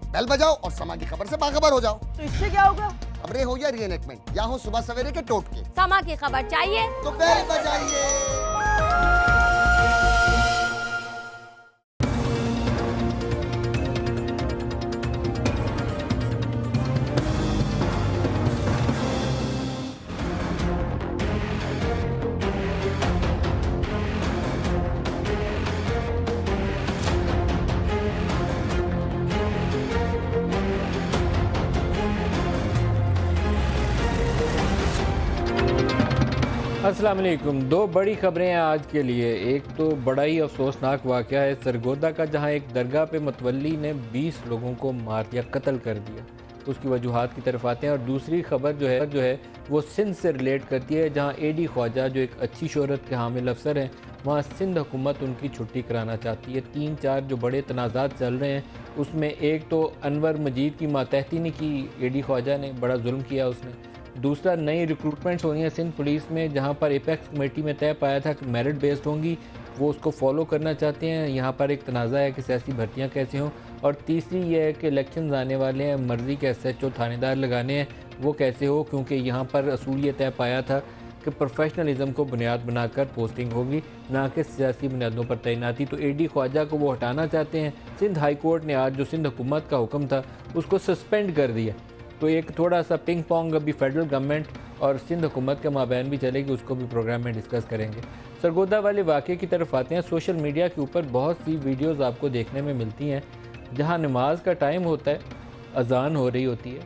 Bell बजाओ और समा की खबर से बाखबर हो जाओ। तो इससे क्या होगा? खबरें हो या रीएनएक्टमेंट या हो सुबह सवेरे के टोटके, समा की खबर चाहिए तो बेल बजाइए। अस्सलाम वालेकुम। दो बड़ी खबरें हैं आज के लिए। एक तो बड़ा ही अफसोसनाक वाक़या है सरगोदा का, जहां एक दरगाह पे मतवल्ली ने 20 लोगों को मार दिया, कत्ल कर दिया। उसकी वजूहात की तरफ आते हैं। और दूसरी खबर जो है वो सिंध से रिलेट करती है, जहां एडी ख्वाजा जो एक अच्छी शोहरत के हामिल अफसर हैं, वहाँ सिंध हुकूमत उनकी छुट्टी कराना चाहती है। 3-4 जो बड़े तनाज़ात चल रहे हैं, उसमें एक तो अनवर मजीद की मातहती ने की, एडी ख्वाजा ने बड़ा जुल्म किया उसने। दूसरा, नई रिक्रूटमेंट्स होनी है सिंध पुलिस में, जहां पर एपेक्स कमेटी में तय पाया था कि मेरिट बेस्ड होंगी, वो उसको फॉलो करना चाहते हैं। यहाँ पर एक तनाज़ा है कि सियासी भर्तियाँ कैसे हों। और तीसरी ये है कि इलेक्शन आने वाले हैं, मर्ज़ी के SHO थानेदार लगाने हैं, वो कैसे हो, क्योंकि यहाँ पर असूल ये तय पाया था कि प्रोफेशनलिज्म को बुनियाद बनाकर पोस्टिंग होगी, ना कि सियासी बुनियादों पर तैनाती। तो एडी ख्वाजा को वो हटाना चाहते हैं। सिंध हाई कोर्ट ने आज जो सिंध हुकूमत का हुक्म था उसको सस्पेंड कर दिया। तो एक थोड़ा सा पिंग पोंग अभी फेडरल गवर्नमेंट और सिंध हुकूमत के माबैन भी चलेगी, उसको भी प्रोग्राम में डिस्कस करेंगे। सरगोदा वाले वाक़े की तरफ आते हैं। सोशल मीडिया के ऊपर बहुत सी वीडियोस आपको देखने में मिलती हैं जहां नमाज का टाइम होता है, अजान हो रही होती है,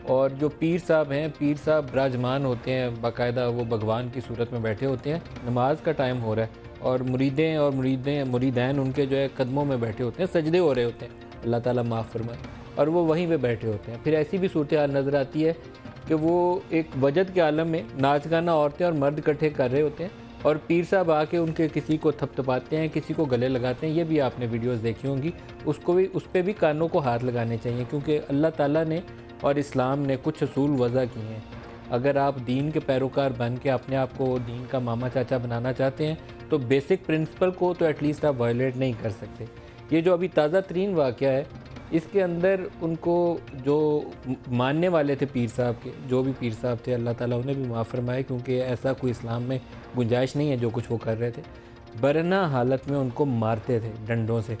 और जो पीर साहब हैं, पीर साहब विराजमान होते हैं, बाकायदा वो भगवान की सूरत में बैठे होते हैं, नमाज का टाइम हो रहा है और मुरीदें और मुरीदैन उनके जो है कदमों में बैठे होते हैं, सजदे हो रहे होते हैं, अल्लाह ताला माफ़ फरमाए, और वो वहीं पे बैठे होते हैं। फिर ऐसी भी सूरत हाल नज़र आती है कि वो एक वजद के आलम में नाच गाना औरतें और मर्द इकट्ठे कर रहे होते हैं, और पीर साहब आके उनके किसी को थपथपाते हैं, किसी को गले लगाते हैं। ये भी आपने वीडियोस देखी होंगी। उसको भी, उस पर भी कानों को हाथ लगाने चाहिए, क्योंकि अल्लाह ताला ने और इस्लाम ने कुछ असूल वज़ा किए हैं। अगर आप दीन के पैरोकार बन के अपने आप को दीन का मामा चाचा बनाना चाहते हैं, तो बेसिक प्रिंसिपल को तो एटलीस्ट आप वायलेट नहीं कर सकते। ये जो अभी ताज़ा तरीन वाक़या है, इसके अंदर उनको जो मानने वाले थे पीर साहब के, जो भी पीर साहब थे, अल्लाह ताला उन्हें भी माफ़ फरमाए, क्योंकि ऐसा कोई इस्लाम में गुंजाइश नहीं है जो कुछ वो कर रहे थे। बरना हालत में उनको मारते थे डंडों से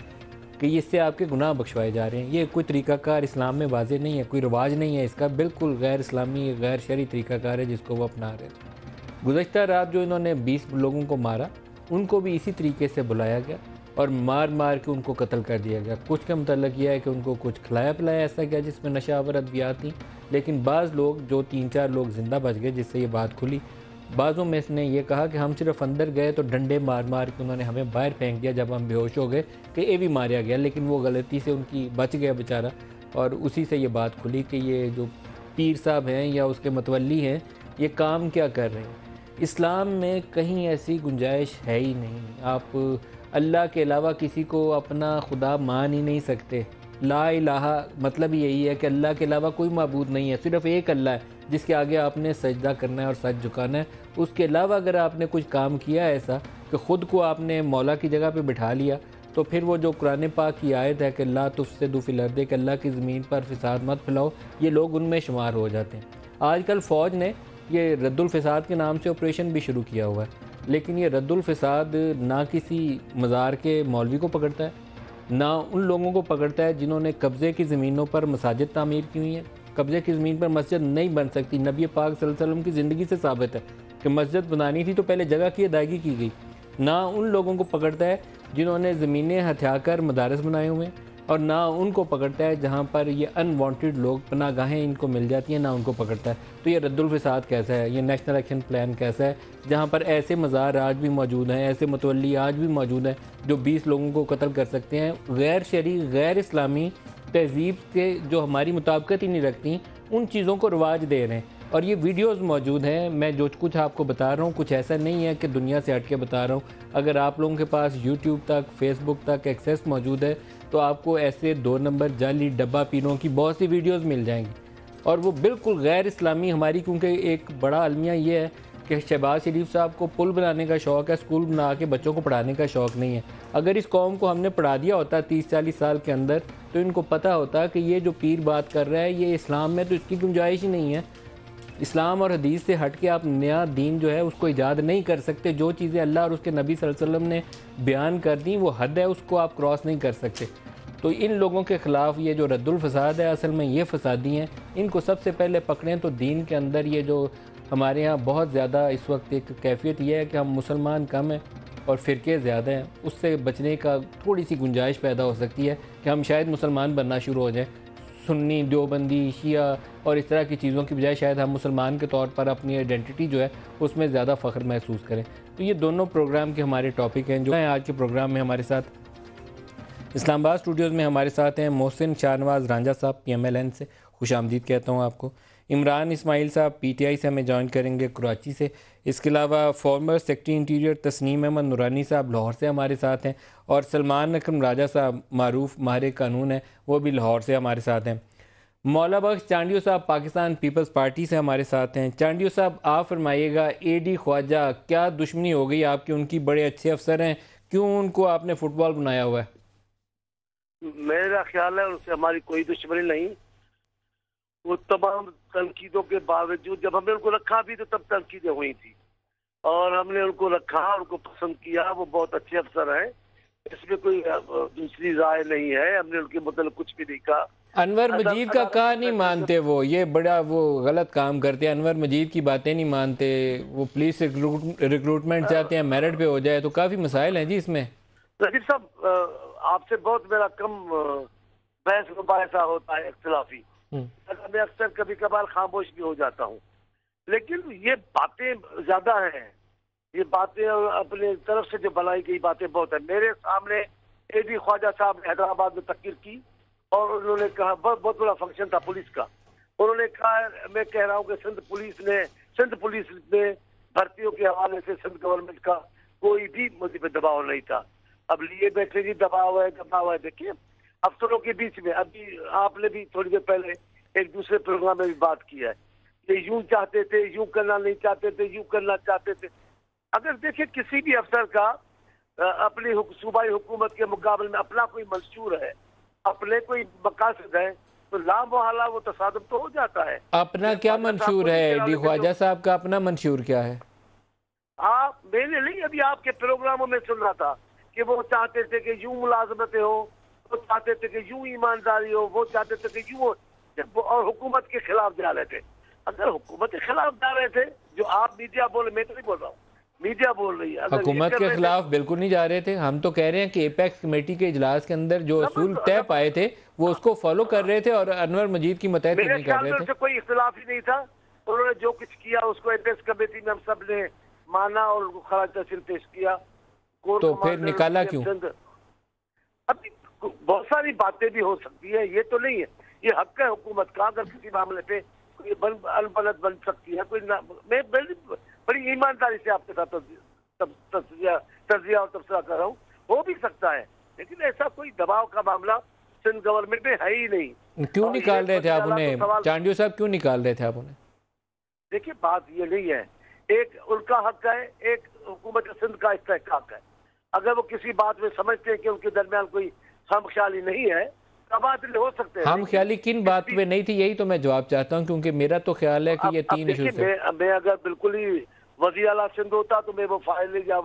कि इससे आपके गुनाह बख्शवाए जा रहे हैं। ये कोई तरीक़ाकार इस्लाम में वाज़े नहीं है, कोई रिवाज नहीं है इसका, बिल्कुल गैर इस्लामी गैर शरई तरीक़ाकार है जिसको वो अपना रहे थे। गुज़श्ता रात जो इन्होंने 20 लोगों को मारा, उनको भी इसी तरीके से बुलाया गया और मार मार के उनको कत्ल कर दिया गया। कुछ के मतलब यह है कि उनको कुछ खिलाया पिलाया ऐसा गया जिसमें नशा आवर अद्वियात थी, लेकिन बाज़ लोग, जो 3-4 लोग ज़िंदा बच गए जिससे ये बात खुली, बाज़ों में इसने ये कहा कि हम सिर्फ अंदर गए तो डंडे मार मार के उन्होंने हमें बाहर फेंक दिया जब हम बेहोश हो गए कि ये भी मारा गया, लेकिन वो गलती से उनकी बच गया बेचारा। और उसी से ये बात खुली कि ये जो पीर साहब हैं या उसके मतवल्ली हैं, ये काम क्या कर रहे हैं। इस्लाम में कहीं ऐसी गुंजाइश है ही नहीं। आप अल्लाह के अलावा किसी को अपना खुदा मान ही नहीं सकते। ला इलाहा मतलब यही है कि अल्लाह के अलावा कोई माबूद नहीं है, सिर्फ एक अल्लाह है जिसके आगे आपने सजदा करना है और सज झुकाना है। उसके अलावा अगर आपने कुछ काम किया ऐसा कि ख़ुद को आपने मौला की जगह पे बिठा लिया, तो फिर वो जो कुरान पाक की आयत है कि ला तुफ़सिदू फ़िल अर्ज़ि, कि अल्लाह की ज़मीन पर फ़िसाद मत फैलाओ, ये लोग उनमें शुमार हो जाते हैं। आजकल फ़ौज ने ये रद्दुल फ़िसाद के नाम से ऑपरेशन भी शुरू किया हुआ है, लेकिन ये रद्दुल फ़िसाद ना किसी मज़ार के मौलवी को पकड़ता है, ना उन लोगों को पकड़ता है जिन्होंने कब्ज़े की ज़मीनों पर मसाजिद तामीर की हुई हैं। कब्ज़े की ज़मीन पर मस्जिद नहीं बन सकती। नबी पाक सल्लल्लाहु अलैहि वसल्लम की ज़िंदगी से साबित है कि मस्जिद बनानी थी तो पहले जगह की अदायगी की गई। ना उन लोगों को पकड़ता है जिन्होंने ज़मीनें हथियाकर मदारस बनाए हुए हैं, और ना उनको पकड़ता है जहाँ पर ये अनवांटेड लोग पनागाहें इनको मिल जाती हैं, ना उनको पकड़ता है। तो ये रद्दुल फ़िसाद कैसा है, ये नेशनल एक्शन प्लान कैसा है, जहाँ पर ऐसे मज़ार आज भी मौजूद हैं, ऐसे मतवल्ली आज भी मौजूद हैं जो 20 लोगों को कत्ल कर सकते हैं। गैर शरई गैर इस्लामी तहज़ीब के जो हमारी मुताबिकत ही नहीं रखती, उन चीज़ों को रवाज दे रहे हैं। और ये वीडियोस मौजूद हैं। मैं जो कुछ आपको बता रहा हूँ कुछ ऐसा नहीं है कि दुनिया से हट के बता रहा हूँ। अगर आप लोगों के पास यूट्यूब तक, फेसबुक तक एक्सेस मौजूद है, तो आपको ऐसे 2 नंबर जाली डब्बा पीरों की बहुत सी वीडियोस मिल जाएंगी, और वो बिल्कुल गैर इस्लामी हमारी, क्योंकि एक बड़ा अलमिया ये है कि शहबाज शरीफ साहब को पुल बनाने का शौक़ है, स्कूल बना के बच्चों को पढ़ाने का शौक़ नहीं है। अगर इस कौम को हमने पढ़ा दिया होता 30-40 साल के अंदर, तो इनको पता होता कि ये जो पीर बात कर रहा है ये इस्लाम में तो इसकी गुंजाइश ही नहीं है। इस्लाम और हदीस से हट के आप नया दीन जो है उसको ईजाद नहीं कर सकते। जो चीज़ें अल्लाह और उसके नबी सल्लल्लाहु अलैहि वसल्लम ने बयान कर दी वो हद है, उसको आप क्रॉस नहीं कर सकते। तो इन लोगों के ख़िलाफ़ ये जो रद्दुल फसाद है, असल में ये फसादी हैं, इनको सबसे पहले पकड़ें। तो दीन के अंदर ये जो हमारे यहाँ बहुत ज़्यादा इस वक्त एक कैफियत ये है कि हम मुसलमान कम हैं और फ़िरके ज़्यादा हैं, उससे बचने का थोड़ी सी गुंजाइश पैदा हो सकती है कि हम शायद मुसलमान बनना शुरू हो जाएँ। सुन्नी, देवबंदी, शिया और इस तरह की चीज़ों की बजाय शायद हम मुसलमान के तौर पर अपनी आइडेंटिटी जो है उसमें ज़्यादा फ़ख्र महसूस करें। तो ये दोनों प्रोग्राम के हमारे टॉपिक हैं जो हैं आज के प्रोग्राम में। हमारे साथ इस्लामाबाद स्टूडियोज़ में हमारे साथ हैं मोहसिन शाहनवाज रांझा साहब, PMLN से खुशामदीद कहता हूँ आपको। इमरान इस्माइल साहब PTI से हमें जॉइन करेंगे कराची से। इसके अलावा former secretary interior Tasneem Ahmed Noorani साहब लाहौर से हमारे साथ हैं, और सलमान अकरम राजा साहब मारूफ माहिर कानून है, वो भी लाहौर से हमारे साथ हैं। मौला बख्श चांडियो साहब पाकिस्तान पीपल्स पार्टी से हमारे साथ हैं। चांडियो साहब, आप फरमाइएगा, AD ख्वाजा क्या दुश्मनी हो गई आपकी? उनकी बड़े अच्छे अफसर हैं, क्यों उनको आपने फुटबॉल बनाया हुआ है? मेरा ख्याल है उनसे हमारी कोई दुश्मनी नहीं। वो तमाम तनकीदों के बावजूद जब हमने उनको रखा भी तो तब तनकीदें हुई थी, और हमने उनको रखा, उनको पसंद किया। वो बहुत अच्छे अफसर हैं, इसमें कोई दूसरी राय नहीं है। हमने उनके मतलब कुछ भी नहीं कहा। अनवर मजीद का कहा नहीं मानते, वो ये बड़ा वो गलत काम करते हैं। अनवर मजीद की बातें नहीं मानते, वो पुलिस रिक्रूटमेंट चाहते हैं मेरिट पे हो जाए, तो काफ़ी मसाइल हैं जी इसमें। रशीद साहब, आपसे बहुत मेरा कम बहस मुबाहिसा होता है, इख्तिलाफी। मैं अक्सर कभी कभार खामोश भी हो जाता हूँ, लेकिन ये बातें ज्यादा हैं। ये बातें अपने तरफ से जो बनाई गई बातें बहुत है। मेरे सामने AD ख्वाजा साहब ने हैदराबाद में तकरीर की, और उन्होंने कहा, बहुत बड़ा फंक्शन था पुलिस का, उन्होंने कहा, मैं कह रहा हूँ कि सिंध पुलिस में भर्तियों के हवाले से सिंध गवर्नमेंट का कोई भी मुझे पे दबाव नहीं था। अब लिए बैठे जी दबाव है। देखिए, अफसरों के बीच में अभी आपने भी थोड़ी देर पहले एक दूसरे प्रोग्राम में भी बात की है कि यूं चाहते थे, यूं करना नहीं चाहते थे, यूं करना चाहते थे। अगर देखिए किसी भी अफसर का अपनी सूबाई हुकूमत के मुकाबले में अपना कोई मंशूर है, अपने कोई मकासद है, तो लामोहला वो तसादुम तो हो जाता है। अपना क्या मंशूर है AD ख्वाजा साहब का? अपना मंशूर क्या है? आप मैंने नहीं, अभी आपके प्रोग्रामों में सुन रहा था कि वो चाहते थे कि यूं मुलाजमतें हो, वो चाहते थे कि यूं ईमानदारी हो, वो चाहते थे कि यूं, और हुकूमत के खिलाफ जा रहे थे। अगर हुकूमत के खिलाफ जा रहे थे, जो आप मीडिया बोले, मैं तो नहीं बोल रहा हूँ, मीडिया बोल रही है, हुकूमत के खिलाफ बिल्कुल नहीं जा रहे थे। हम तो कह रहे हैं कि एपेक्स कमेटी के इजलास के अंदर जो असूल तय पाए थे वो उसको फॉलो कर रहे थे, और अनवर मजीद की मतहत नहीं कर रहे थे। कोई इख्तिलाफ ही नहीं था। उन्होंने जो कुछ किया उसको एपेक्स कमेटी में हम सब ने माना और उनको खराज तहसील पेश किया। तो फिर निकाला क्यों? अभी बहुत सारी बातें भी हो सकती है, ये तो नहीं है। ये हक है हुकूमत का, अगर किसी मामले पे कोई अनबलत बन सकती है, कोई मैं बड़ी ईमानदारी से आपके साथ तजिया और तबसरा कर रहा हूँ, हो भी सकता है, लेकिन ऐसा कोई दबाव का मामला सिंध गवर्नमेंट में है ही नहीं। क्यों निकाल रहे थे आप उन्हें? चांडियो साहब क्यों निकाल रहे थे आप उन्हें? देखिए, बात ये नहीं है, एक उनका हक है, एक हुकूमत सिंध का इस्तेहकाक है। अगर वो किसी बात में समझते हैं कि उनके दरमियान कोई हमख्याली नहीं है, तबादले हो सकते हैं। हमख्याली किन बात पे नहीं थी, यही तो मैं जवाब चाहता हूँ, क्योंकि मेरा तो ख्याल है कि ये 3 इशू थे। मैं अगर बिल्कुल ही वज़ीर आला सिंध होता तो मैं वो फाइल या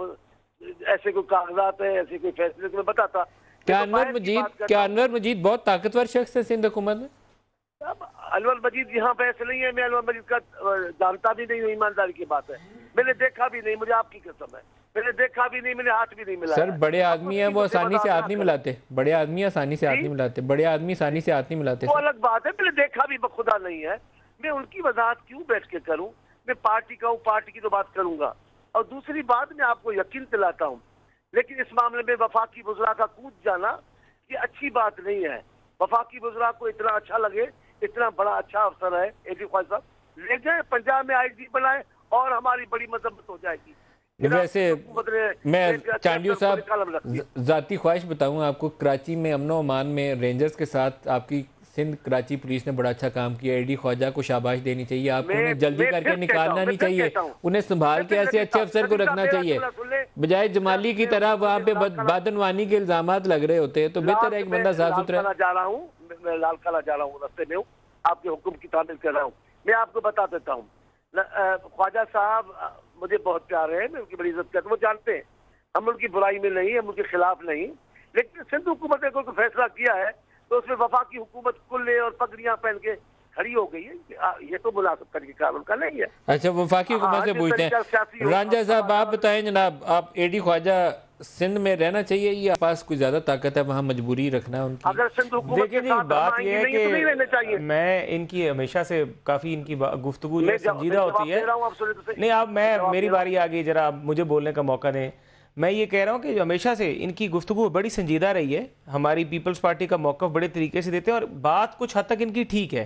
ऐसे कोई कागजात है, ऐसे कोई फैसले तो मैं बताता। क्या अनवर मजीद बहुत ताकतवर शख्स है सिंध हुकूमत में? अनवर मजीद यहाँ पे ऐसे नहीं है। मैं अनवर मजीद का जानता भी नहीं हूँ, ईमानदारी की बात है। मैंने देखा भी नहीं, मुझे आपकी कसम है, मैंने देखा भी नहीं, मैंने हाथ भी नहीं मिलाया। सर, बड़े आदमी हैं, वो आसानी से हाथ नहीं मिलाते। बड़े आदमी आसानी से हाथ नहीं मिलाते। बड़े आदमी आसानी से हाथ नहीं मिलाते। वो अलग बात है, मैंने देखा भी बखुदा नहीं है। मैं उनकी वजाहत क्यों बैठ के करूँ? मैं पार्टी का हूँ, पार्टी की तो बात करूंगा। और दूसरी बात, मैं आपको यकीन दिलाता हूँ, लेकिन इस मामले में वफाकी वज़रा का कूद जाना ये अच्छी बात नहीं है। वफाकी वज़रा को इतना अच्छा लगे, इतना बड़ा अच्छा अफसर है AD ख्वाजा साहब, ले जाए पंजाब में IG बनाए और हमारी बड़ी मजम्मत हो जाएगी। वैसे मैं चांडियो साहब जाती ख्वाहिश बताऊं आपको, कराची में अमन अमान में रेंजर्स के साथ आपकी सिंध कराची पुलिस ने बड़ा अच्छा काम किया, एडी ख्वाजा को शाबाश देनी चाहिए, आपको उन्हें जल्दी करके निकालना नहीं चाहिए, उन्हें संभाल के ऐसे अच्छे अफसर को रखना चाहिए, बजाय जमाली की तरह वहाँ पे बादनवानी के इल्जामात लग रहे होते हैं। तो बेहतर है एक बंदा साफ सुथरा। जा रहा हूँ, मैं लाल किला जा रहा हूँ, रास्ते में हूँ, आपके हुक्म की तामील कर रहा हूँ। मैं आपको बता देता हूँ, ख्वाजा साहब मुझे बहुत प्यारे हैं, मैं उनकी बड़ी इज्जत करता हूँ, वो जानते हैं हम उनकी बुराई में नहीं, हम उनके खिलाफ नहीं, लेकिन सिंध हुकूमत ने कोई फैसला किया है तो उसमें वफाकी हुकूमत कुल्ले और पगड़ियां पहन के खड़ी हो गई है, ये तो मुनासिब तरीका उनका नहीं है। अच्छा, वफाकी हुकूमत से पूछते हैं, रांझा साहब आप बताएं जनाब, आप एडी ख्वाजा सिंध में रहना चाहिए या पास कोई ज्यादा ताकत है, वहाँ मजबूरी रखना उनकी? अगर सिंध हुकूमत के साथ बात यह है कि नहीं रहने चाहिए। मैं इनकी हमेशा से काफी इनकी गुफ्तगू जो संजीदा होती है। नहीं, आप मेरी बारी आ गई, जरा आप मुझे बोलने का मौका दें। मैं ये कह रहा हूँ कि हमेशा से इनकी गुफ्तगू बड़ी संजीदा रही है, हमारी पीपल्स पार्टी का मौक़िफ़ बड़े तरीके से देते हैं, और बात कुछ हद तक इनकी ठीक है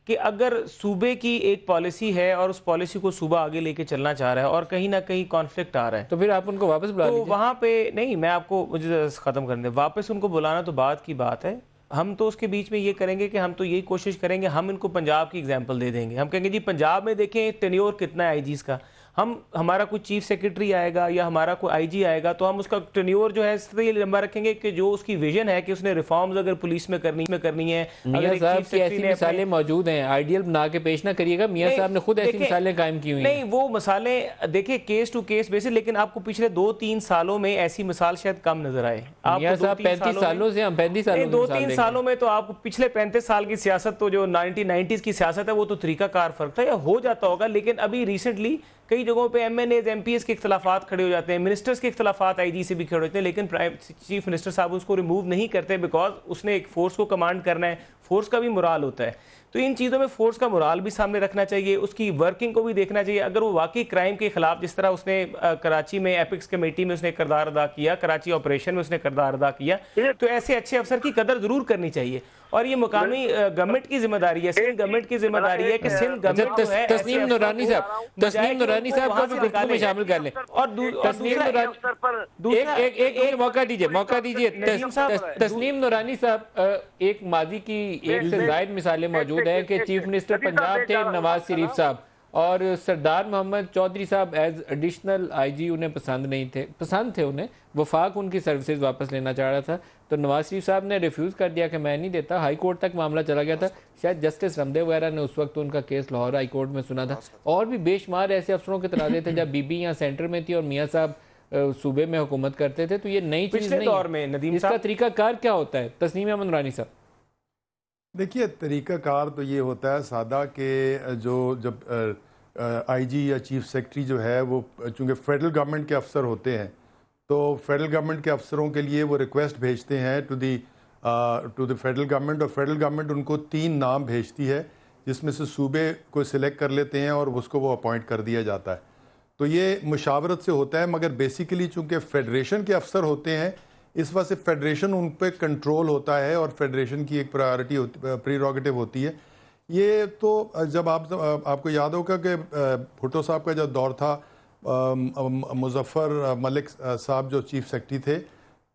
कि अगर सूबे की एक पॉलिसी है और उस पॉलिसी को सूबा आगे लेके चलना चाह रहा है और कहीं ना कहीं कॉन्फ्लिक्ट आ रहा है, तो फिर आप उनको वापस बुला लीजिए। तो वहाँ पे नहीं, मैं आपको मुझे ख़त्म करने दें, वापस उनको बुलाना तो बात की बात है। हम तो उसके बीच में ये करेंगे कि हम तो यही कोशिश करेंगे, हम इनको पंजाब की एग्जांपल दे देंगे। हम कहेंगे जी पंजाब में देखें टेन्योर कितना है आईजीज का, हमारा कोई चीफ सेक्रेटरी आएगा या हमारा कोई आईजी आएगा तो हम उसका टेन्योर जो है इसलिए लंबा रखेंगे कि जो उसकी विजन है कि उसने रिफॉर्म्स अगर पुलिस में करनी है। मियां साहब की ऐसी मिसालें मौजूद हैं, आइडियल बना के पेश ना करिएगा, मियां साहब ने खुद ऐसी मिसालें कायम की हुई हैं। नहीं, वो मिसालें देखिए केस टू केस बेसिस, लेकिन आपको पिछले 2-3 सालों में ऐसी मिसाल शायद कम नजर आए। मियां साहब 35 सालों से, हम 35 सालों 2-3 सालों में तो आपको पिछले 35 साल की सियासत, तो जो 1990s की सियासत है वो तो तरीकाकार फर्क था या हो जाता होगा, लेकिन अभी रिसेंटली कई जगहों पे एमएनएज एमपीएस के इख्तलाफात खड़े हो जाते हैं, मिनिस्टर्स के इख्तलाफात आईजी से भी खड़े होते हैं, लेकिन चीफ मिनिस्टर साहब उसको रिमूव नहीं करते बिकॉज उसने एक फोर्स को कमांड करना है, फोर्स का भी मोराल होता है। तो इन चीज़ों में फोर्स का मोराल भी सामने रखना चाहिए, उसकी वर्किंग को भी देखना चाहिए। अगर वो वाकई क्राइम के खिलाफ, जिस तरह उसने कराची में एपिक्स कमेटी में उसने किरदार अदा किया, कराची ऑपरेशन में उसने किरदार अदा किया, तो ऐसे अच्छे अफसर की कदर जरूर करनी चाहिए। और ये मुकामी गवर्नमेंट की जिम्मेदारी है, सिंध गवर्नमेंट की जिम्मेदारी है कि सिंध गवर्नमेंट जो है, तस्नीम नूरानी साहब को भी गुफ्तगू में शामिल कर लें। और तस्नीम नूरानी, एक मौका दीजिए। तस्नीम नूरानी साहब, एक माजी की एक से जायद मिसालें मौजूद है कि चीफ मिनिस्टर पंजाब थे नवाज शरीफ साहब, और सरदार मोहम्मद चौधरी साहब एज एडिशनल आईजी उन्हें पसंद थे उन्हें, वफाक उनकी सर्विसेज वापस लेना चाह रहा था, तो नवाज शरीफ साहब ने रिफ्यूज़ कर दिया कि मैं नहीं देता। हाई कोर्ट तक मामला चला गया था, शायद जस्टिस रमदेव वगैरह ने उस वक्त उनका केस लाहौर हाई कोर्ट में सुना था। और भी बेशुमार ऐसे अफसरों के तराजे थे जब बीबी यहाँ सेंटर में थी और मियाँ साहब सूबे में हुकूमत करते थे। तो ये नई चीज़ नहीं दौर में नदीम इसका तरीकाकार क्या होता है? तस्नीम अहमद नूरानी साहब, देखिए तरीक़ाकार तो ये होता है सादा कि जब आईजी या चीफ सेक्रेटरी जो है वो चूँकि फेडरल गवर्नमेंट के अफसर होते हैं, तो फेडरल गवर्नमेंट के अफसरों के लिए वो रिक्वेस्ट भेजते हैं टू द फेडरल गवर्नमेंट, और फेडरल गवर्नमेंट उनको 3 नाम भेजती है जिसमें से सूबे को सिलेक्ट कर लेते हैं और उसको वो अपॉइंट कर दिया जाता है। तो ये मुशावरत से होता है, मगर बेसिकली चूँकि फेडरेशन के अफसर होते हैं इस वजह से फेडरेशन उन पर कंट्रोल होता है और फेडरेशन की एक प्रीरोगेटिव होती है। ये तो जब आपको याद होगा कि भुट्टो साहब का जब दौर था, मुजफ्फर मलिक साहब जो चीफ सेक्रेटरी थे,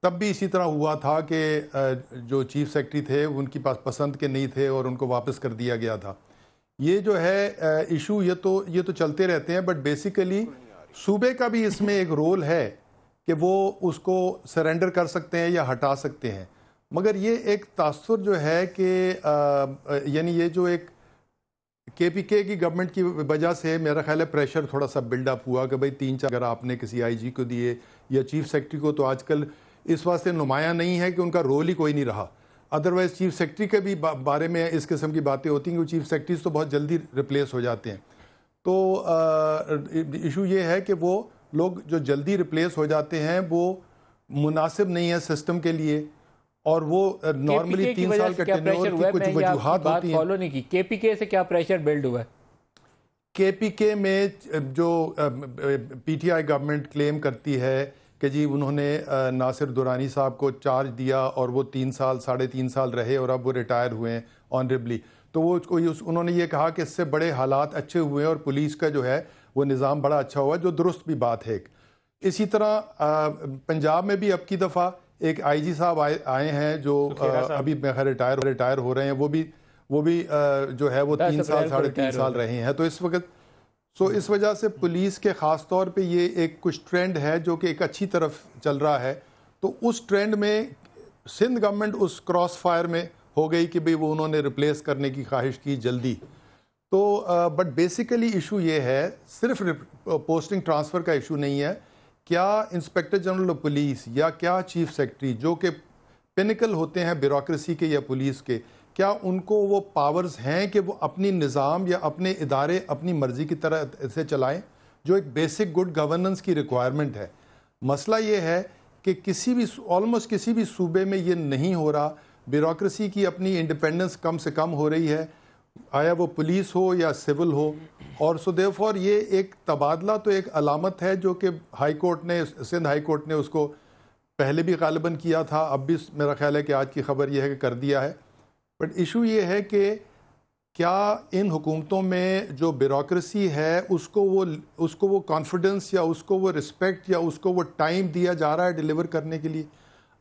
तब भी इसी तरह हुआ था कि जो चीफ सेक्रेटरी थे उनकी पास पसंद के नहीं थे और उनको वापस कर दिया गया था। ये जो है इशू ये तो चलते रहते हैं, बट बेसिकली सूबे का भी इसमें एक रोल है कि वो उसको सरेंडर कर सकते हैं या हटा सकते हैं। मगर ये एक तासुर जो है कि यानी ये जो एक केपीके की गवर्नमेंट की वजह से मेरा ख्याल है प्रेशर थोड़ा सा बिल्डअप हुआ कि भाई 3-4 अगर आपने किसी आईजी को दिए या चीफ सेक्रेटरी को, तो आजकल इस वास्ते नुमाया नहीं है कि उनका रोल ही कोई नहीं रहा। अदरवाइज चीफ सेक्रेटरी के भी बारे में इस किस्म की बातें होती हैं कि चीफ सेक्रेटरीज तो बहुत जल्दी रिप्लेस हो जाते हैं। तो इशू ये है कि वो लोग जो जल्दी रिप्लेस हो जाते हैं वो मुनासिब नहीं है सिस्टम के लिए, और वो नॉर्मली 3 साल का टेन्योर की कुछ वजूहात होती हैं। फॉलो नहीं की केपीके से क्या प्रेशर बिल्ड हुआ है? केपीके में जो पीटीआई गवर्नमेंट क्लेम करती है कि जी उन्होंने नासिर दुरानी साहब को चार्ज दिया और वो 3 साल 3.5 साल रहे और अब वो रिटायर हुए हैं ऑनरेबली, तो वो उन्होंने ये कहा कि इससे बड़े हालात अच्छे हुए हैं और पुलिस का जो है वो निज़ाम बड़ा अच्छा हुआ, जो दुरुस्त भी बात है। इसी तरह पंजाब में भी अब की दफ़ा एक आईजी साहब आए हैं जो अभी रिटायर हो रहे हैं, वो भी वो भी जो है वो 3 साल 3.5 साल रहे हैं। तो इस वक्त इस वजह से पुलिस के ख़ास तौर पे ये एक कुछ ट्रेंड है जो कि एक अच्छी तरफ चल रहा है। तो उस ट्रेंड में सिंध गवर्नमेंट उस क्रॉस फायर में हो गई कि भाई वो उन्होंने रिप्लेस करने की ख्वाहिश की जल्दी। तो बट बेसिकली इशू ये है, सिर्फ पोस्टिंग ट्रांसफ़र का इशू नहीं है। क्या इंस्पेक्टर जनरल ऑफ पुलिस या क्या चीफ सेक्रेटरी जो कि पिनिकल होते हैं ब्यूरोक्रेसी के या पुलिस के, क्या उनको वो पावर्स हैं कि वो अपनी निज़ाम या अपने इदारे अपनी मर्ज़ी की तरह से चलाएं, जो एक बेसिक गुड गवर्नेंस की रिक्वायरमेंट है। मसला ये है कि ऑलमोस्ट किसी भी सूबे में ये नहीं हो रहा। ब्यूरोक्रेसी की अपनी इंडिपेंडेंस कम से कम हो रही है, आया वो पुलिस हो या सिविल हो। और सो देयरफॉर ये एक तबादला तो एक अलामत है जो कि हाई कोर्ट ने, सिंध हाई कोर्ट ने उसको पहले भी गालिबन किया था, अब भी मेरा ख्याल है कि आज की खबर यह है कि कर दिया है। बट इशू ये है कि क्या इन हुकूमतों में जो ब्यूरोक्रेसी है उसको वो कॉन्फिडेंस या उसको वो रिस्पेक्ट या उसको वो टाइम दिया जा रहा है डिलीवर करने के लिए?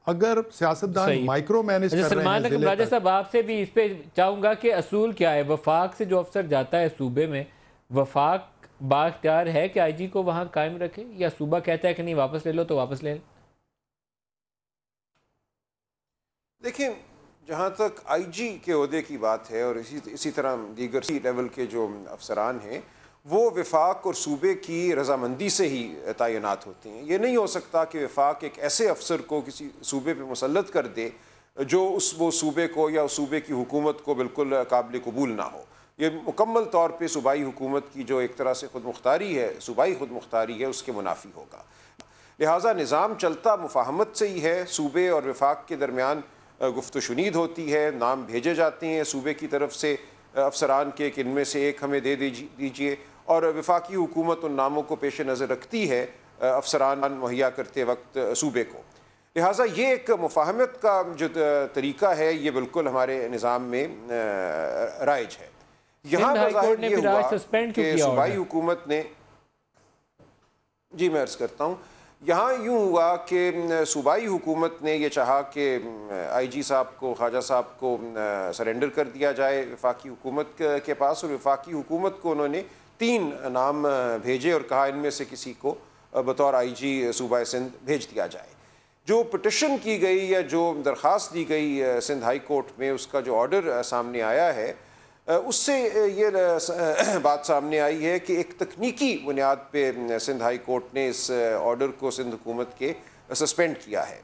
अगर सियासतदान माइक्रो मैनेज कर रहे हैं। सलमान अकरम राजा साहब, आपसे भी इस पे चाहूँगा कि असूल क्या है? वफाक से जो अफसर जाता है सूबे में, वफाक बाख्तियार है कि आईजी को वहाँ कायम रखे, या सूबा कहता है कि नहीं वापस ले लो तो वापस ले लें? देखिए, जहाँ तक आईजी के ओहदे की बात है और इसी तरह दीगर लेवल के जो अफसरान हैं वो वफाक और सूबे की रजामंदी से ही तैनात होते हैं। ये नहीं हो सकता कि वफाक एक ऐसे अफसर को किसी सूबे पे मुसल्लत कर दे जो वो सूबे को या उस सूबे की हुकूमत को बिल्कुल काबिल कबूल ना हो। ये मुकम्मल तौर पे सूबाई हुकूमत की जो एक तरह से खुद मुख्तारी है, सूबाई खुद मुख्तारी है, उसके मुनाफी होगा। लिहाजा निज़ाम चलता मुफाहमत से ही है। सूबे और वफाक के दरमियान गुफ्त शुनीद होती है, नाम भेजे जाते हैं सूबे की तरफ से अफसरान के कि इनमें से एक हमें दे दीजिए, और वफाकी हुकूमत उन नामों को पेश नज़र रखती है अफसरान मुहैया करते वक्त सूबे को। लिहाजा ये एक मुफाहमत का जो तरीका है ये बिल्कुल हमारे निज़ाम में राइज है। यहाँ पर ये हुआ कि सूबाई हुकूमत ने, जी मैं अर्ज़ करता हूँ, यहाँ यूँ हुआ कि सूबाई हुकूमत ने यह चाहा कि आईजी साहब को, ख्वाजा साहब को सरेंडर कर दिया जाए वफाकी हुकूमत के पास, और वफाकी हुकूमत को उन्होंने 3 नाम भेजे और कहा इनमें से किसी को बतौर आईजी सूबा सिंध भेज दिया जाए। जो पिटिशन की गई या जो दरख्वास्त दी गई सिंध हाई कोर्ट में, उसका जो ऑर्डर सामने आया है उससे ये बात सामने आई है कि एक तकनीकी बुनियाद पे सिंध हाई कोर्ट ने इस ऑर्डर को सिंध हुकूमत के सस्पेंड किया है।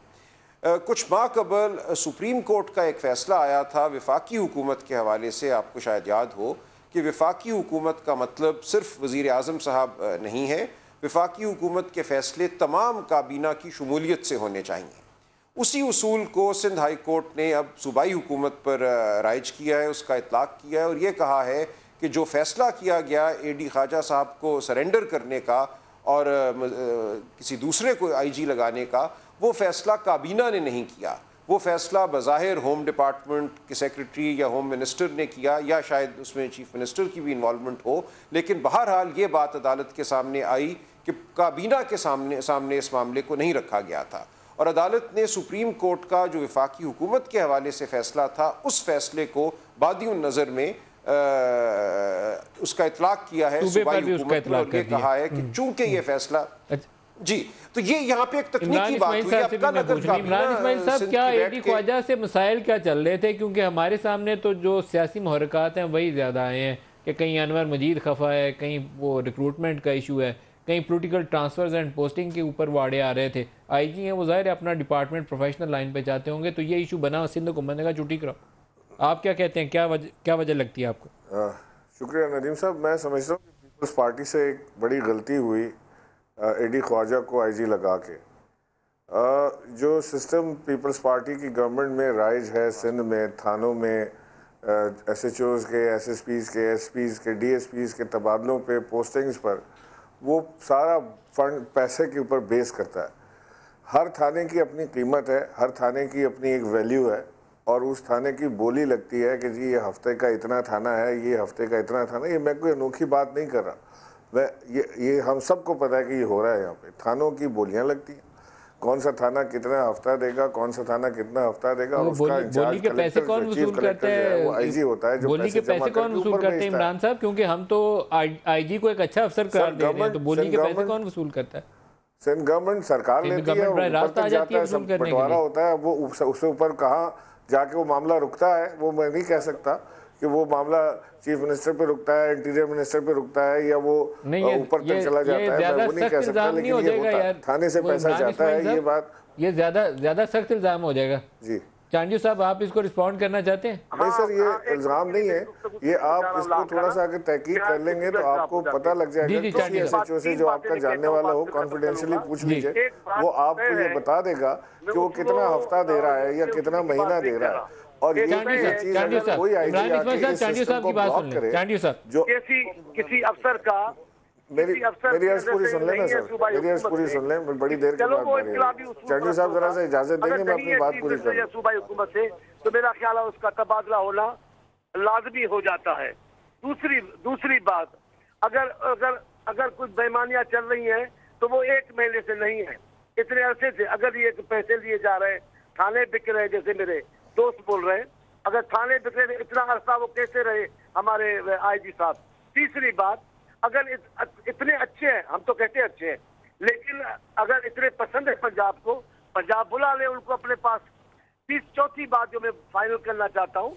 कुछ माह कबल सुप्रीम कोर्ट का एक फ़ैसला आया था वफाकी हुकूमत के हवाले से। आपको शायद याद हो कि वफाकी हुकूमत का मतलब सिर्फ वज़ीर आज़म साहब नहीं है, वफाकी हुकूमत के फ़ैसले तमाम काबीना की शमूलियत से होने चाहिए। उसी उसूल को सिंध हाई कोर्ट ने अब सूबाई हुकूमत पर राइज किया है, उसका इतलाक़ किया है और ये कहा है कि जो फ़ैसला किया गया AD ख्वाजा साहब को सरेंडर करने का और किसी दूसरे को IG लगाने का, वो फ़ैसला काबीना ने नहीं किया। वो फ़ैसला बज़ाहिर होम डिपार्टमेंट के सेक्रेटरी या होम मिनिस्टर ने किया, या शायद उसमें चीफ मिनिस्टर की भी इन्वॉल्वमेंट हो, लेकिन बहरहाल ये बात अदालत के सामने आई कि काबीना के सामने इस मामले को नहीं रखा गया था, और अदालत ने सुप्रीम कोर्ट का जो वफाकी हुकूमत के हवाले से फ़ैसला था उस फैसले को बादिउन नज़र में उसका इतलाक़ किया है सूबाई हुकूमत ने, और ये कहा है कि चूंकि ये फ़ैसला जी, तो ये यहाँ पे एक तकनीकी बात हुई। इमरान इस्माइल साहब, क्या AD ख्वाजा से मसाइल क्या चल रहे थे? क्योंकि हमारे सामने तो जो सियासी मुहर्रकात हैं वही ज़्यादा आए हैं कि कहीं अनवर मजीद खफा है, कहीं वो रिक्रूटमेंट का इशू है, कहीं पोलिटिकल ट्रांसफर्स एंड पोस्टिंग के ऊपर वाड़े आ रहे थे। IG हैं, वो ज़ाहिर है अपना डिपार्टमेंट प्रोफेशनल लाइन पे जाते होंगे, तो ये इशू बना सिंध हुकूमत ने कहा छुट्टी कराओ। आप क्या कहते हैं, क्या वजह लगती है आपको? शुक्रिया नदीम साहब। मैं समझता हूँ कि पीपल्स पार्टी से एक बड़ी गलती हुई AD ख्वाजा को IG लगा के। जो सिस्टम पीपल्स पार्टी की गवर्नमेंट में राइज है सिंध में, थानों में SHOs के, SSPs के, SPs के, DSPs के तबादलों पे, पोस्टिंग्स पर, वो सारा फंड पैसे के ऊपर बेस करता है। हर थाने की अपनी कीमत है, हर थाने की अपनी एक वैल्यू है, और उस थाने की बोली लगती है कि जी ये हफ्ते का इतना थाना है, ये हफ्ते का इतना थाना। ये मैं कोई अनोखी बात नहीं कर रहा, मैं ये हम सबको पता है कि ये हो रहा है। यहाँ पे थानों की बोलियाँ लगती हैं, कौन सा थाना कितना हफ्ता देगा, कौन सा थाना कितना हफ्ता देगा, उसका बोली के पैसे कौन वसूल करते हैं? वो आईजी होता है जो बोली के पैसे कौन वसूल करते हैं इमरान साहब? क्योंकि हम तो आईजी को एक अच्छा अफसर करार दे रहे हैं, तो बोली के पैसे कौन वसूल करता है? सेंट्रल गवर्नमेंट सरकार लेती है, ऊपर तक जाता है, सब बंटवारा होता है। वो उससे ऊपर कहाँ जाके वो मामला रुकता है वो मैं नहीं कह सकता कि वो मामला चीफ मिनिस्टर पे रुकता है, इंटीरियर मिनिस्टर पे रुकता है, या वो ऊपर तक चला जाता है, मैं वो नहीं कह सकता। लेकिन ये होता है, थाने से पैसा जाता है, ये बात, ये ज्यादा सख्त इल्जाम हो जाएगा। जी चांडियो साहब, आप इसको रिस्पॉन्ड करना चाहते हैं? नहीं सर, ये इल्जाम नहीं है, ये आप इसको थोड़ा सा अगर तहकीक कर लेंगे तो आपको पता लग जाएगा। किसी एसएचओ से जो आपका जानने वाला हो कॉन्फिडेंशियली पूछ लीजिए, वो आपको ये बता देगा कि वो कितना हफ्ता दे रहा है या कितना महीना दे रहा है। और ये चीज कोई आईजी आके इस सिस्टम को ब्लॉक करे, जो किसी अफसर का, मेरी अर्ज पूरी सुन लेना सर, मेरी अर्ज पूरी सुन लें, मैं बड़ी देर के बाद चांडियो साहब जरा से इजाजत देंगे, मैं अपनी बात पूरी करूँ। सूबाई हुकूमत से तो मेरा ख्याल है उसका तबादला होना लाजमी हो जाता है। दूसरी बात, अगर कुछ बेईमानियां चल रही हैं तो वो 1 महीने से नहीं है, इतने अरसे से। अगर ये पैसे लिए जा रहे हैं, थाने बिक रहे हैं, जैसे मेरे दोस्त बोल रहे हैं, अगर थाने बिक रहे इतना अरसा वो कैसे रहे हमारे आईजी साहब? तीसरी बात, अगर इतने अच्छे हैं, हम तो कहते हैं अच्छे हैं, लेकिन अगर इतने पसंद है पंजाब को, पंजाब बुला ले उनको अपने पास। चौथी बात जो मैं फाइनल करना चाहता हूँ,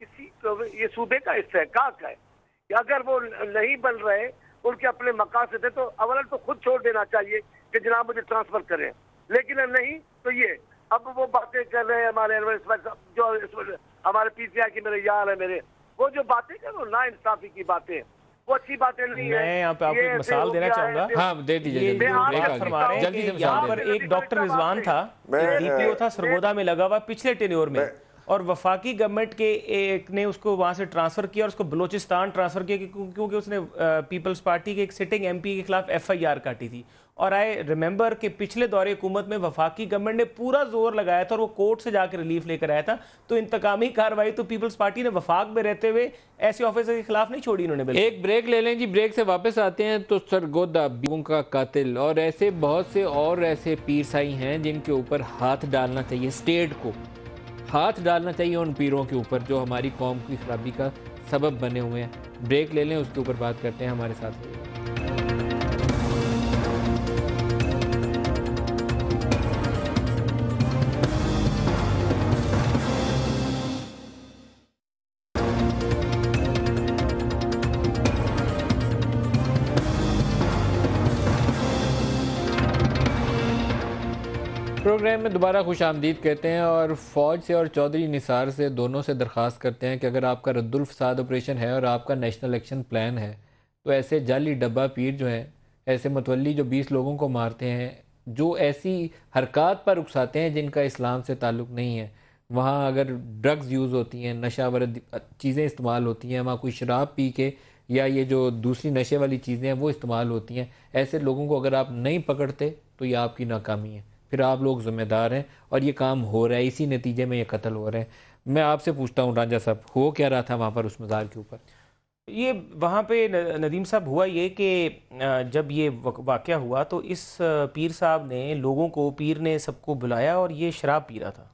ये सूबे का इस्तेहकाक है कि अगर वो नहीं बन रहे, उनके अपने मकासद है, तो अवलन तो खुद छोड़ देना चाहिए कि जनाब मुझे ट्रांसफर करें। लेकिन नहीं तो ये अब वो बातें कर रहे हैं हमारे जो हमारे पीसीआई के मेरे यार है, मेरे वो जो बातें कर रहे हो ना इंसाफी की बातें, वो अच्छी बातें नहीं है। मैं यहाँ पे आपको एक मिसाल देना चाहूंगा। हाँ, दे दीजिए जल्दी से। यहाँ पर एक डॉक्टर रिजवान था, डीपीओ था, सरगोदा में लगा हुआ पिछले टेन्योर में, और वफाकी गवर्नमेंट के एक ने उसको वहां से ट्रांसफर किया और उसको बलोचिस्तान ट्रांसफर किया क्योंकि उसने पीपल्स पार्टी के एक सिटिंग एमपी के खिलाफ एफआईआर काटी थी। और आई रिमेंबर कि पिछले दौरे हुकूमत में वफाकी गवर्नमेंट ने पूरा जोर लगाया था और वो कोर्ट से जाकर रिलीफ लेकर आया था। तो इंतकामी कार्रवाई तो पीपल्स पार्टी ने वफाक में रहते हुए ऐसे ऑफिसर के खिलाफ नहीं छोड़ी उन्होंने। एक ब्रेक ले लें जी, ब्रेक से वापस आते हैं। तो सरगोदा बीगों का कातिल और ऐसे बहुत से और ऐसे पीर साई हैं जिनके ऊपर हाथ डालना चाहिए, स्टेट को हाथ डालना चाहिए उन पीरों के ऊपर जो हमारी कौम की खराबी का सबब बने हुए हैं। ब्रेक ले लें, उसके ऊपर बात करते हैं। हमारे साथ प्रोग्राम में दोबारा खुश आमदीद कहते हैं और फ़ौज से और चौधरी निसार से दोनों से दरख्वास्त करते हैं कि अगर आपका रद्दुल फसाद ऑपरेशन है और आपका नेशनल एक्शन प्लान है तो ऐसे जाली डब्बा पीर जो हैं, ऐसे मतवली जो 20 लोगों को मारते हैं, जो ऐसी हरकत पर उकसाते हैं जिनका इस्लाम से ताल्लुक़ नहीं है, वहाँ अगर ड्रग्स यूज़ होती हैं, नशावर चीज़ें इस्तेमाल होती हैं, वहाँ कोई शराब पी के या ये जो दूसरी नशे वाली चीज़ें हैं वो इस्तेमाल होती हैं, ऐसे लोगों को अगर आप नहीं पकड़ते तो ये आपकी नाकामी है, फिर आप लोग ज़िम्मेदार हैं और ये काम हो रहा है, इसी नतीजे में ये कत्ल हो रहे हैं। मैं आपसे पूछता हूँ राजा साहब, हो क्या रहा था वहाँ पर उस मज़ार के ऊपर? ये वहाँ पे नदीम साहब हुआ ये कि जब ये वाक़या हुआ तो इस पीर साहब ने लोगों को, पीर ने सबको बुलाया और ये शराब पी रहा था,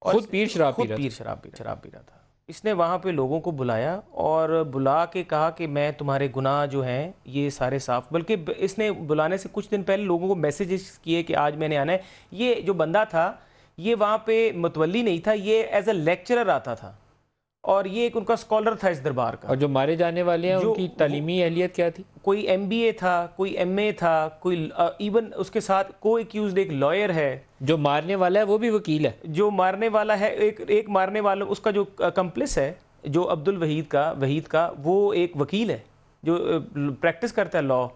खुद पीर शराब पी रहा था। इसने वहाँ पे लोगों को बुलाया और बुला के कहा कि मैं तुम्हारे गुनाह जो हैं ये सारे साफ, बल्कि इसने बुलाने से कुछ दिन पहले लोगों को मैसेजेस किए कि आज मैंने आना है। ये जो बंदा था ये वहाँ पे मुतवल्ली नहीं था, ये एज अ लेक्चरर आता था और ये एक उनका स्कॉलर था इस दरबार का। और जो मारे जाने वाले हैं उनकी तालीमी अहलियत क्या थी? कोई MBA था, कोई MA था, कोई इवन उसके साथ कोई एक्यूज्ड एक लॉयर है। जो मारने वाला है वो भी वकील है? जो मारने वाला है, एक मारने वाला, उसका जो कंप्लिस है जो अब्दुल वहीद का वो एक वकील है जो प्रैक्टिस करता है लॉ।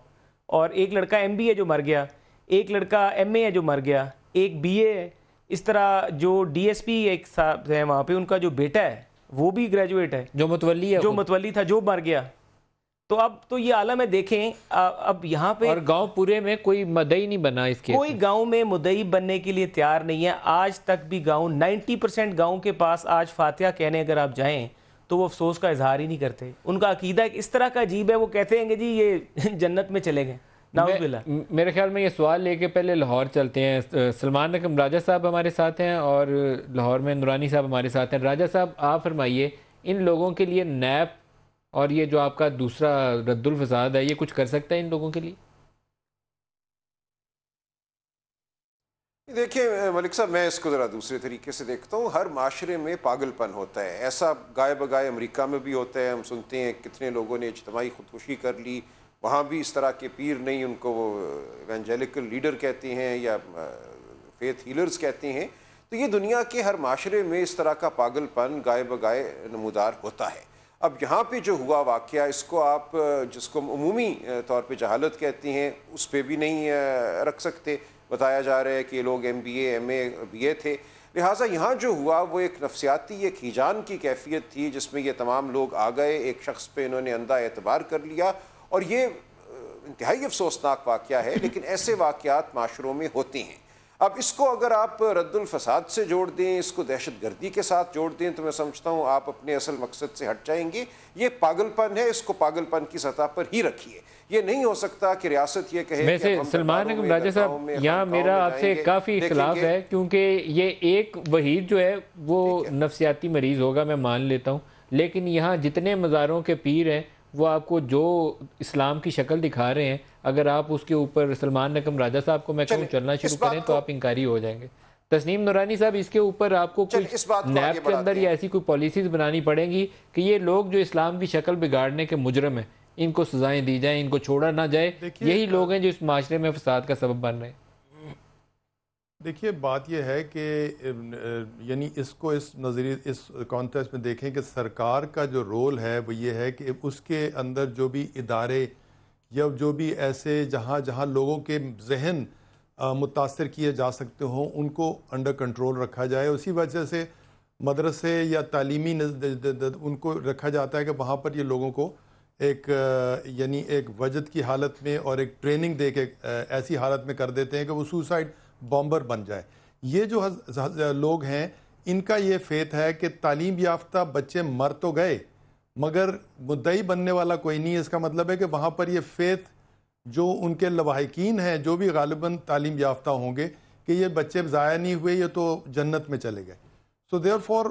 और एक लड़का MBA जो मर गया, एक लड़का MA है जो मर गया, एक BA है। इस तरह जो DSP एक साहब है वहाँ पे, उनका जो बेटा है वो भी ग्रेजुएट है, जो मुतवल्ली है, जो मुतवल्ली था, जो मर गया। तो अब तो ये आलम है, देखें अब यहाँ पे। और गांव पूरे में कोई मुद्दई नहीं बना इसके, कोई गांव में मुद्दई बनने के लिए तैयार नहीं है आज तक भी। गांव 90% गांव के पास आज फातिहा कहने अगर आप जाएं तो वो अफसोस का इजहार ही नहीं करते। उनका अकीदा इस तरह का अजीब है, वो कहते हैं कि जी ये जन्नत में चले गए। मेरे ख्याल में ये सवाल लेके पहले लाहौर चलते हैं। सलमान नकम राजा साहब हमारे साथ हैं और लाहौर में नूरानी साहब हमारे साथ हैं। राजा साहब, आप फरमाइए, इन लोगों के लिए नैप और ये जो आपका दूसरा रद्दुल फसाद है, ये कुछ कर सकता है इन लोगों के लिए? देखिए मलिक साहब, मैं इसको ज़रा दूसरे तरीके से देखता हूँ। हर माशरे में पागलपन होता है, ऐसा गाय बगाए अमेरिका में भी होता है। हम सुनते हैं कितने लोगों ने इज्तिमाई खुदकुशी कर ली, वहाँ भी इस तरह के पीर नहीं, उनको वो इवेंजेलिकल लीडर कहते हैं या फेथ हीलर्स कहते हैं। तो ये दुनिया के हर माशरे में इस तरह का पागलपन गाय बगाए नमूदार होता है। अब यहाँ पे जो हुआ वाक़या, इसको आप जिसको अमूमी तौर पे जहालत कहते हैं, उस पर भी नहीं रख सकते। बताया जा रहा है कि ये लोग MBA MA BA थे, लिहाजा यहाँ जो हुआ वो एक नफ्सियाती, एक हिजान की कैफियत थी जिसमें ये तमाम लोग आ गए, एक शख्स पे इन्होंने अंधा एतबार कर लिया। और ये इंतहाई अफसोसनाक वाक़या है, लेकिन ऐसे वाक़यात माशरों में होते हैं। अब इसको अगर आप रद्दुल फसाद से जोड़ दें, इसको दहशत गर्दी के साथ जोड़ दें, तो मैं समझता हूँ आप अपने असल मकसद से हट जाएंगे। ये पागलपन है, इसको पागलपन की सतह पर ही रखिए। ये नहीं हो सकता कि रियासत ये कहे वैसे सलमान नकम राजा साहब, यहाँ मेरा आपसे काफ़ी इख्तिलाफ है, क्योंकि ये एक वहीद जो है वो नफ्सियाती मरीज़ होगा, मैं मान लेता हूँ, लेकिन यहाँ जितने मज़ारों के पीर हैं वो आपको जो इस्लाम की शक्ल दिखा रहे हैं, अगर आप उसके ऊपर सलमान नकम राजा साहब को मैं कहूँ चलना शुरू करें तो आप इंकारी हो जाएंगे। तस्नीम नूरानी साहब, इसके ऊपर आपको कुछ नैब के अंदर या ऐसी कोई पॉलिसीज बनानी पड़ेंगी कि ये लोग जो इस्लाम की शक्ल बिगाड़ने के मुजरम हैं, इनको सजाएं दी जाएं, इनको छोड़ा ना जाए। यही लोग हैं जो इस माशरे में फसाद का सबब बन रहे हैं। देखिए, बात यह है कि यानी इसको इस नज़रिए, इस कॉन्टेक्स्ट में देखें कि सरकार का जो रोल है वो ये है कि उसके अंदर जो भी इदारे या जो भी ऐसे जहाँ जहाँ लोगों के जहन मुतासर किए जा सकते हों, उनको अंडर कंट्रोल रखा जाए। उसी वजह से मदरसे या तालीमी उनको रखा जाता है कि वहाँ पर ये लोगों को एक यानी एक वजद की हालत में और एक ट्रेनिंग दे के ऐसी हालत में कर देते हैं कि वो सुसाइड बॉम्बर बन जाए। ये जो लोग हैं, इनका ये फेथ है कि तालीम याफ्ता बच्चे मर तो गए मगर मुद्दई बनने वाला कोई नहीं है। इसका मतलब है कि वहाँ पर ये फेथ जो उनके लवाहिकीन हैं, जो भी गालिबन तालीम याफ्ता होंगे, कि ये बच्चे ज़ाया नहीं हुए, ये तो जन्नत में चले गए। सो देयरफॉर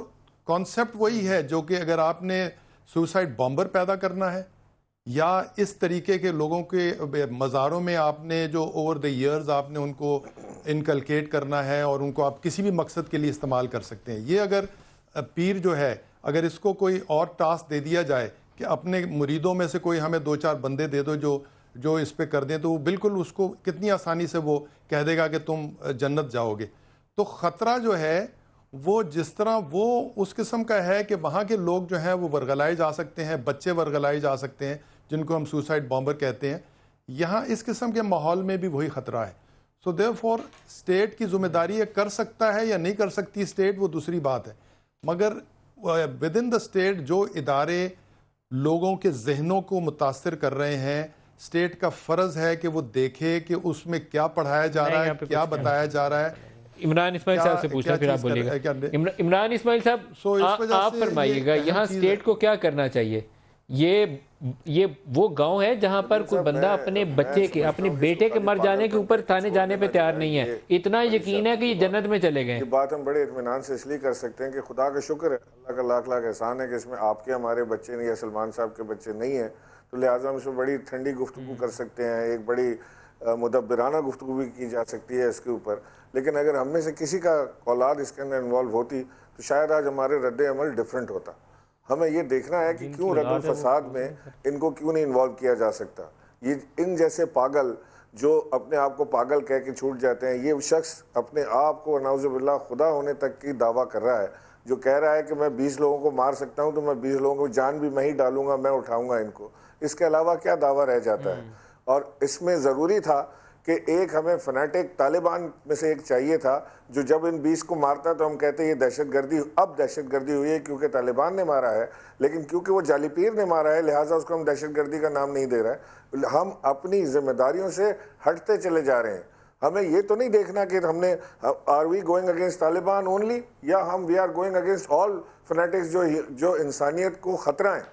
कॉन्सेप्ट वही है जो कि अगर आपने सुसाइड बॉम्बर पैदा करना है या इस तरीके के लोगों के मज़ारों में आपने जो ओवर द ईयर्स आपने उनको इनकलकेट करना है और उनको आप किसी भी मकसद के लिए इस्तेमाल कर सकते हैं। ये अगर पीर जो है, अगर इसको कोई और टास्क दे दिया जाए कि अपने मुरीदों में से कोई हमें 2-4 बंदे दे दो जो इस पे कर दें, तो वो बिल्कुल उसको कितनी आसानी से वो कह देगा कि तुम जन्नत जाओगे। तो ख़तरा जो है वो जिस तरह वो उस किस्म का है कि वहाँ के लोग जो हैं वो वर्गलाए जा सकते हैं, बच्चे वर्गलाए जा सकते हैं, जिनको हम सुसाइड बॉम्बर कहते हैं। यहाँ इस किस्म के माहौल में भी वही ख़तरा है। सो देयरफॉर स्टेट की जिम्मेदारी है, कर सकता है या नहीं कर सकती स्टेट, वो दूसरी बात है, मगर विद इन द स्टेट जो इदारे लोगों के जहनों को मुतासर कर रहे हैं, स्टेट का फ़र्ज़ है कि वो देखे कि उसमें क्या पढ़ाया जा रहा है, क्या बताया जा रहा है। इमरान इस्माइल साहब से पूछना, फिर आप बोलिएगा। इमरान इस्माइल साहब, आप फरमाइएगा यहाँ स्टेट को क्या करना चाहिए? ये वो गांव है जहां पर कोई बंदा अपने बच्चे के, अपने बेटे के मर जाने के ऊपर थाने जाने पे तैयार नहीं है, इतना यकीन है कि ये जन्नत में चले गए। ये बात हम बड़े इत्मीनान से इसलिए कर सकते हैं कि खुदा का शुक्र है, अल्लाह का लाख लाख एहसान है कि इसमें आपके हमारे बच्चे नहीं या सलमान साहब के बच्चे नहीं हैं, तो लिहाजा हम इसमें बड़ी ठंडी गुफ्तगू कर सकते हैं, एक बड़ी मुदब्बिराना गुफ्तगू भी की जा सकती है इसके ऊपर। लेकिन अगर हम में से किसी का औलाद इसके अंदर इन्वॉल्व होती तो शायद आज हमारे रद्द अमल डिफरेंट होता। हमें ये देखना है कि क्यों रद्दुल फसाद में इनको क्यों नहीं इन्वॉल्व किया जा सकता। ये इन जैसे पागल जो अपने आप को पागल कह के छूट जाते हैं, ये शख्स अपने आप को नाउज़ुबिल्लाह खुदा होने तक की दावा कर रहा है, जो कह रहा है कि मैं 20 लोगों को मार सकता हूं, तो मैं 20 लोगों को जान भी मैं ही डालूंगा, मैं उठाऊंगा इनको। इसके अलावा क्या दावा रह जाता है? और इसमें ज़रूरी था कि एक हमें फनाटिक तालिबान में से एक चाहिए था जो जब इन 20 को मारता तो हम कहते ये दहशतगर्दी, अब दहशतगर्दी हुई है क्योंकि तालिबान ने मारा है, लेकिन क्योंकि वो जाली पीर ने मारा है लिहाजा उसको हम दहशतगर्दी का नाम नहीं दे रहा है। हम अपनी जिम्मेदारियों से हटते चले जा रहे हैं। हमें ये तो नहीं देखना कि हमने are we going against Taliban only, या हम we are going against all fanatics जो इंसानियत को ख़तरा है।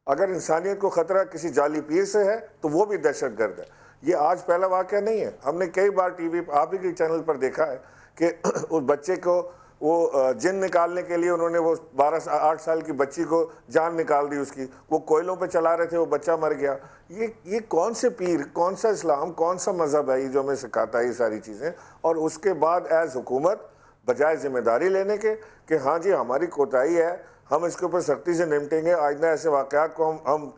अगर इंसानियत को ख़तरा किसी जाली पीर से है तो वो भी दहशतगर्द है। ये आज पहला वाकया नहीं है। हमने कई बार टीवी आप ही के चैनल पर देखा है कि उस बच्चे को वो जिन निकालने के लिए उन्होंने वो 8 साल की बच्ची को जान निकाल दी उसकी, वो कोयलों पे चला रहे थे, वो बच्चा मर गया। ये कौन से पीर, कौन सा इस्लाम, कौन सा मजहब है ये जो हमें सिखाता है ये सारी चीज़ें। और उसके बाद एज हुकूमत बजाय जिम्मेदारी लेने के कि हाँ जी हमारी कोताही है, हम इसके ऊपर सख्ती से निपटेंगे, आइंदा ऐसे वाक़यात को हम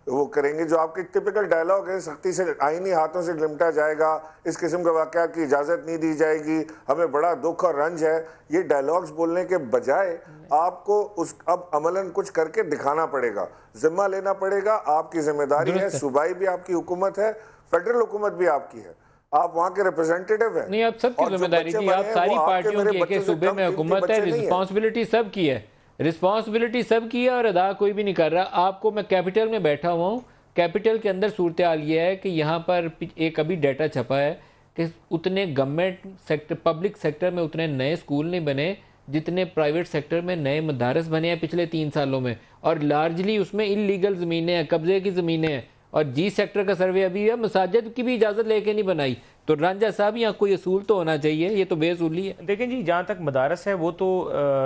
वो करेंगे। जो आपके टिपिकल डायलॉग है, सख्ती से आईनी हाथों से निपटा जाएगा, इस किस्म के वाक़यात की इजाज़त नहीं दी जाएगी, हमें बड़ा दुख और रंज है, ये डायलॉग्स बोलने के बजाय आपको उस अब अमलन कुछ करके दिखाना पड़ेगा, जिम्मा लेना पड़ेगा। आपकी जिम्मेदारी है, सूबाई भी आपकी हुकूमत है, फेडरल हुकूमत भी आपकी है, आप वहाँ के रिप्रेजेंटेटिव है। नहीं, आप सबकी जिम्मेदारी जी, आप सारी पार्टियों की एक सूबे में हुकूमत है, रिस्पॉन्सिबिलिटी सब की है, रिस्पॉन्सिबिलिटी सब की है और अदा कोई भी नहीं कर रहा। आपको मैं कैपिटल में बैठा हुआ हूँ, कैपिटल के अंदर सूरत हाल ये है कि यहाँ पर एक अभी डाटा छपा है कि उतने गवर्नमेंट सेक्टर, पब्लिक सेक्टर में उतने नए स्कूल नहीं बने जितने प्राइवेट सेक्टर में नए मदारस बने हैं पिछले 3 सालों में, और लार्जली उसमें इलीगल ज़मीनें हैं, कब्जे की ज़मीनें हैं। और जी सेक्टर का सर्वे अभी है, मसाजिद की भी इजाज़त लेके नहीं बनाई। तो रांझा साहब यहाँ कोई असूल तो होना चाहिए, ये तो बेअसूली है। देखें जी, जहाँ तक मदारस है वो तो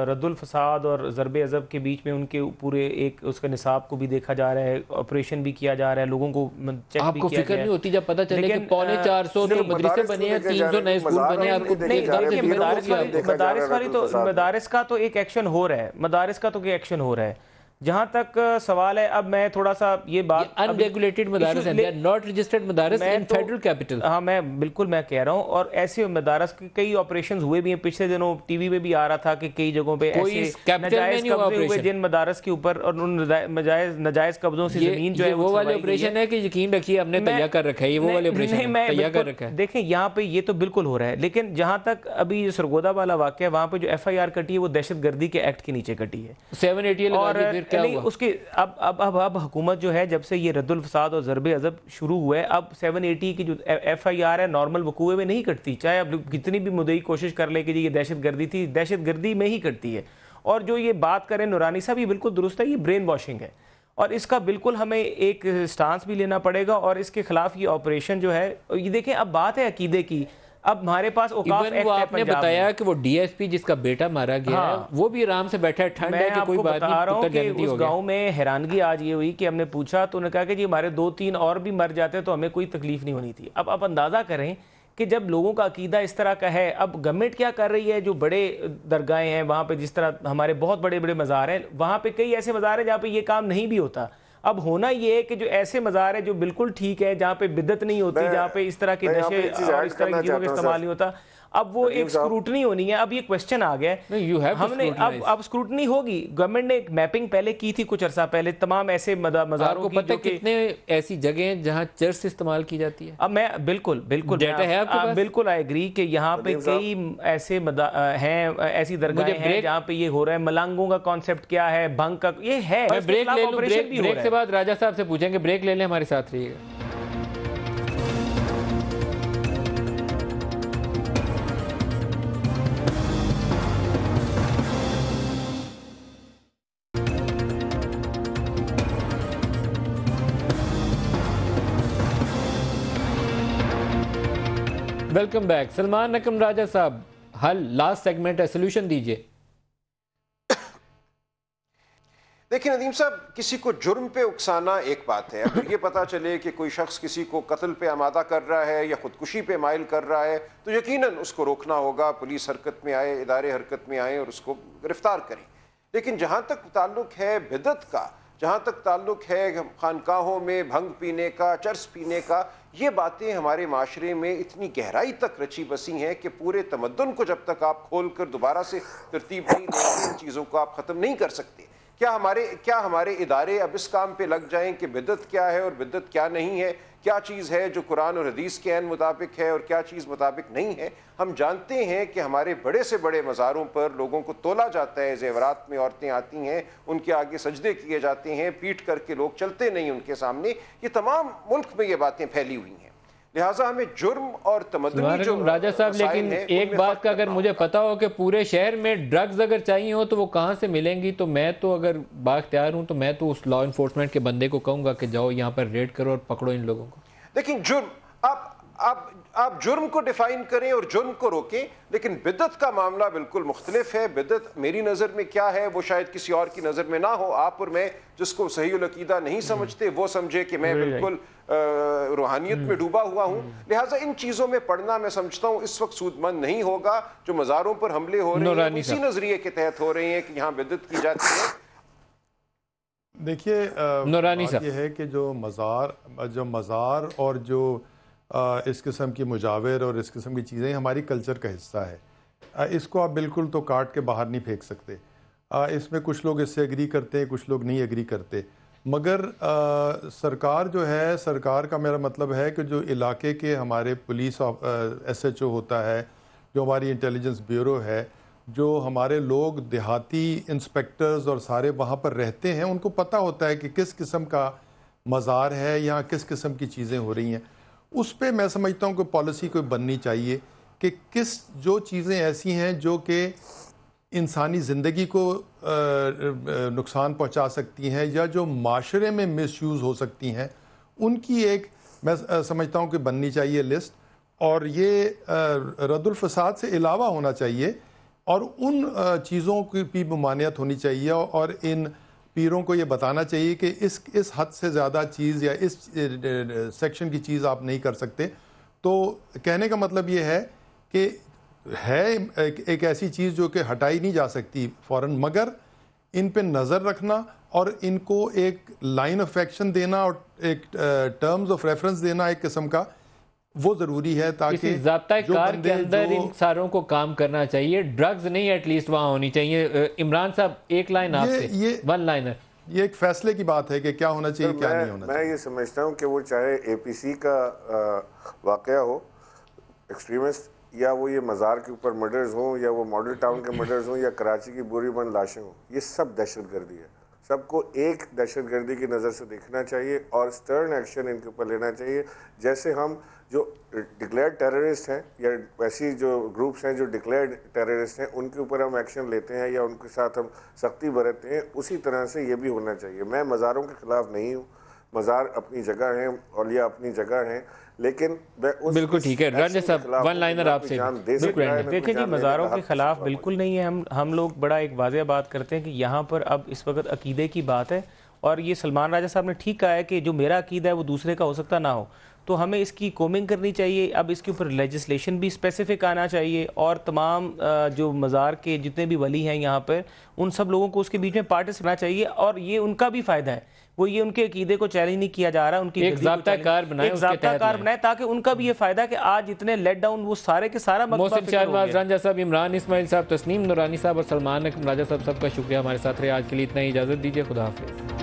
रद्दुल फसाद और ज़रबे अज़ब के बीच में उनके पूरे एक उसका निसाब को भी देखा जा रहा है, ऑपरेशन भी किया जा रहा है, लोगों को चेक भी आपको किया फिक्र नहीं होती जब पता चले कि 450 तो मदरसे बने हैं, 300 नए स्कूल बने हैं। आपको मदारस का तो एक एक्शन हो रहा है, मदारस का तो कोई एक्शन हो रहा है। जहाँ तक सवाल है, अब मैं थोड़ा सा ये बात, अनरेगुलेटेड मदारस हैं, not registered madrasas in federal capital. हाँ, मैं बिल्कुल मैं कह रहा हूँ, और ऐसे मदारस के कई ऑपरेशंस हुए भी हैं। पिछले दिनों टीवी में भी आ रहा था कि कई जगहों पे ऐसे नजायज कब्जे हुए जिन मदारस के ऊपर, और उन नजायज कब्जों से जमीन जो है वो वाले ऑपरेशन है कि यकीन रखिए हमने तैयार कर रखा है, ये वो वाले ऑपरेशन तैयार कर रखा है। देखें यहाँ पे ये तो बिल्कुल हो रहा है, लेकिन जहाँ तक अभी ये सरगोदा वाला वाक़या, वहाँ पे जो FIR कटी है वो दहशतगर्दी के एक्ट के नीचे कटी है, 780 और उसके अब हुकूमत जो है, जब से ये रद्दुल फसाद और ज़रबे अज़ब शुरू हुए, अब 780 की जो FIR है नॉर्मल वकूए में नहीं कटती, चाहे अब कितनी भी मुद्दई कोशिश कर ले कि ये दहशतगर्दी थी, दहशतगर्दी में ही कटती है। और जो ये बात करें नूरानी साहब, ये बिल्कुल दुरुस्त है, ये ब्रेन वॉशिंग है, और इसका बिल्कुल हमें एक स्टांस भी लेना पड़ेगा, और इसके खिलाफ ये ऑपरेशन जो है, ये देखें अब बात है अकीदे की। अब हमारे पास आपने बताया कि वो DSP जिसका बेटा मारा गया है, वो भी आराम से बैठा है, ठंड है कि कोई बात नहीं, बता रहा हूं कि उस गांव में हैरानगी आज ये हुई कि हमने पूछा तो उन्होंने कहा कि जी हमारे 2-3 और भी मर जाते तो हमें कोई तकलीफ नहीं होनी थी। अब आप अंदाजा करें कि जब लोगों का अकीदा इस तरह का है, अब गवर्नमेंट क्या कर रही है, जो बड़े दरगाहें हैं वहाँ पे, जिस तरह हमारे बहुत बड़े बड़े मज़ार हैं, वहाँ पे कई ऐसे मज़ार हैं जहाँ पे ये काम नहीं भी होता। अब होना ये है कि जो ऐसे मज़ार है जो बिल्कुल ठीक है, जहाँ पे बिदत नहीं होती, जहाँ पे इस तरह के नशे और इस तरह की चीज़ों का इस्तेमाल नहीं होता, अब वो एक स्क्रूटनी होनी है। अब ये क्वेश्चन आ गया, हमने अब स्क्रूटनी होगी। गवर्नमेंट ने एक मैपिंग पहले की थी कुछ अर्सा पहले, तमाम ऐसे मज़ारों की, जो कितने ऐसी जगह हैं जहाँ चर्च इस्तेमाल की जाती है। अब मैं बिल्कुल बिल्कुल आई एग्री कि यहाँ पे कई ऐसे हैं, ऐसी दरगाहें हैं जहाँ पे ये हो रहा है। मलंगों का कॉन्सेप्ट क्या है, भंग का ये है। ब्रेक ले लो, ब्रेक से बाद राजा साहब से पूछेंगे, ब्रेक ले लें, हमारे साथ रहिएगा। Welcome back. सलमान नकम राजा साहब, हल लास्ट सेगमेंट है, सोल्यूशन दीजिए। देखिए नदीम साहब, किसी को जुर्म पे उकसाना एक बात है, अगर ये पता चले कि कोई शख्स किसी को कत्ल पे आमादा कर रहा है या खुदकुशी पे माइल कर रहा है तो यकीनन उसको रोकना होगा, पुलिस हरकत में आए, इदारे हरकत में आए और उसको गिरफ्तार करें। लेकिन जहाँ तक ताल्लुक है बिदअत का, जहाँ तक ताल्लुक है खानकाहों में भंग पीने का, चर्स पीने का, ये बातें हमारे माशरे में इतनी गहराई तक रची बसी हैं कि पूरे तमद्दुन को जब तक आप खोल कर दोबारा से तरतीब नहीं देंगे, इन चीज़ों को आप ख़त्म नहीं कर सकते। क्या हमारे इदारे अब इस काम पे लग जाएं कि बिदअत क्या है और बिदअत क्या नहीं है, क्या चीज़ है जो कुरान और हदीस के ऐन मुताबिक है और क्या चीज़ मुताबिक नहीं है। हम जानते हैं कि हमारे बड़े से बड़े मज़ारों पर लोगों को तोला जाता है, ज़ेवरात में औरतें आती हैं, उनके आगे सजदे किए जाते हैं, पीट करके लोग चलते नहीं उनके सामने। ये तमाम मुल्क में ये बातें फैली हुई हैं। लिहाजा हमें जुर्म और तमद्दुनी जो राजा साहब, लेकिन एक बात का अगर मुझे पता हो कि पूरे शहर में ड्रग्स अगर चाहिए हो तो वो कहाँ से मिलेंगी, तो मैं तो अगर बाख्तियार हूँ तो मैं तो उस लॉ इन्फोर्समेंट के बंदे को कहूँगा कि जाओ यहाँ पर रेड करो और पकड़ो इन लोगों को। लेकिन जुर्म आप जुर्म को डिफाइन करें और जुर्म को रोकें, लेकिन बिदअत का मामला बिल्कुल मुख्तलिफ है। बिदअत मेरी नज़र में क्या है वो शायद किसी और की नज़र में ना हो। आप और मैं जिसको सही उल अकीदा नहीं समझते वो समझे कि मैं बिल्कुल रूहानियत में डूबा हुआ हूँ। लिहाजा इन चीज़ों में पढ़ना मैं समझता हूँ इस वक्त सूदमंद नहीं होगा। जो मज़ारों पर हमले हो रहे हैं इसी नजरिए के तहत हो रहे हैं कि यहाँ बिदअत की जाती है। देखिए बात ये है कि जो मज़ार और जो इस किस्म की मुजाविर और इस किस्म की चीज़ें हमारी कल्चर का हिस्सा है। इसको आप बिल्कुल तो काट के बाहर नहीं फेंक सकते। इसमें कुछ लोग इससे एग्री करते हैं, कुछ लोग नहीं एग्री करते। मगर सरकार जो है, सरकार का मेरा मतलब है कि जो इलाके के हमारे पुलिस SHO होता है, जो हमारी इंटेलिजेंस ब्यूरो है, जो हमारे लोग देहाती इंस्पेक्टर्स और सारे वहाँ पर रहते हैं, उनको पता होता है कि किस किस्म का मज़ार है या किस किस्म की चीज़ें हो रही हैं। उस पर मैं समझता हूँ कि पॉलिसी कोई बननी चाहिए कि जो चीज़ें ऐसी हैं जो कि इंसानी ज़िंदगी को नुकसान पहुँचा सकती हैं या जो माशरे में मिसयूज़ हो सकती हैं, उनकी एक मैं समझता हूँ कि बननी चाहिए लिस्ट। और ये रद्दुल फसाद से अलावा होना चाहिए और उन चीज़ों की भी ममानियत होनी चाहिए और इन पीरों को ये बताना चाहिए कि इस हद से ज़्यादा चीज़ या इस सेक्शन की चीज़ आप नहीं कर सकते। तो कहने का मतलब ये है कि है एक ऐसी चीज़ जो कि हटाई नहीं जा सकती फ़ौरन, मगर इन पे नज़र रखना और इनको एक लाइन ऑफ एक्शन देना और एक टर्म्स ऑफ रेफरेंस देना एक किस्म का, वो ज़रूरी है ताकि ज़ाब्ता कार के अंदर इन सारों को काम करना चाहिए। ड्रग्स नहीं एटलीस्ट वहाँ होनी चाहिए। इमरान साहब एक लाइन आपसे, वन लाइनर। ये एक फैसले की बात है कि क्या होना चाहिए क्या नहीं होना चाहिए। मैं ये समझता हूँ कि वो चाहे APC का वाक़या हो, एक्सट्रीमिस्ट, या वो ये मज़ार के ऊपर मर्डर्स हों, या वो मॉडल टाउन के मर्डर्स हों, या कराची की बुरी बंद लाशें हों, ये सब दहशतगर्दी है। सबको एक दहशतगर्दी की नज़र से देखना चाहिए और स्टर्न एक्शन इनके ऊपर लेना चाहिए। जैसे हम जो डिक्लेयर्ड टेररिस्ट हैं या वैसी जो ग्रुप्स हैं जो डिक्लेयर्ड टेररिस्ट हैं, उनके ऊपर हम एक्शन लेते हैं या उनके साथ हम सख्ती बरतते हैं, उसी तरह से ये भी होना चाहिए। मैं मज़ारों के ख़िलाफ़ नहीं हूँ, मज़ार अपनी जगह हैं, औलिया अपनी जगह हैं, लेकिन बिल्कुल ठीक है। रंजन साहब वन लाइनर आपसे। देखिए जी, मज़ारों के ख़िलाफ़ बिल्कुल नहीं है। हम लोग बड़ा एक वाज़ेह बात करते हैं कि यहाँ पर अब इस वक्त अकीदे की बात है और ये सलमान राजा साहब ने ठीक कहा है कि जो मेरा अकीदा है वो दूसरे का हो सकता ना हो, तो हमें इसकी कोमिंग करनी चाहिए। अब इसके ऊपर लेजिस्लेशन भी स्पेसिफिक आना चाहिए और तमाम जो मज़ार के जितने भी वली हैं यहाँ पर, उन सब लोगों को उसके बीच में पार्टिसिपेट करना चाहिए और ये उनका भी फ़ायदा है। वो ये उनके अकीदे को चैलेंज नहीं किया जा रहा, उनकी एक ज़ाब्ता कार बनाए ताकि उनका भी ये फ़ायदा कि आज इतने लेट डाउन वो सारे के सारा मोहसिन शहबाज, रंजा साहब, इमरान इस्माइल साहब, तस्नीम नूरानी साहब और सलमान राजा साहब, सबका शुक्रिया हमारे साथ रहे। आज के लिए इतना ही, इजाज़त दीजिए। खुदा हाफिज़।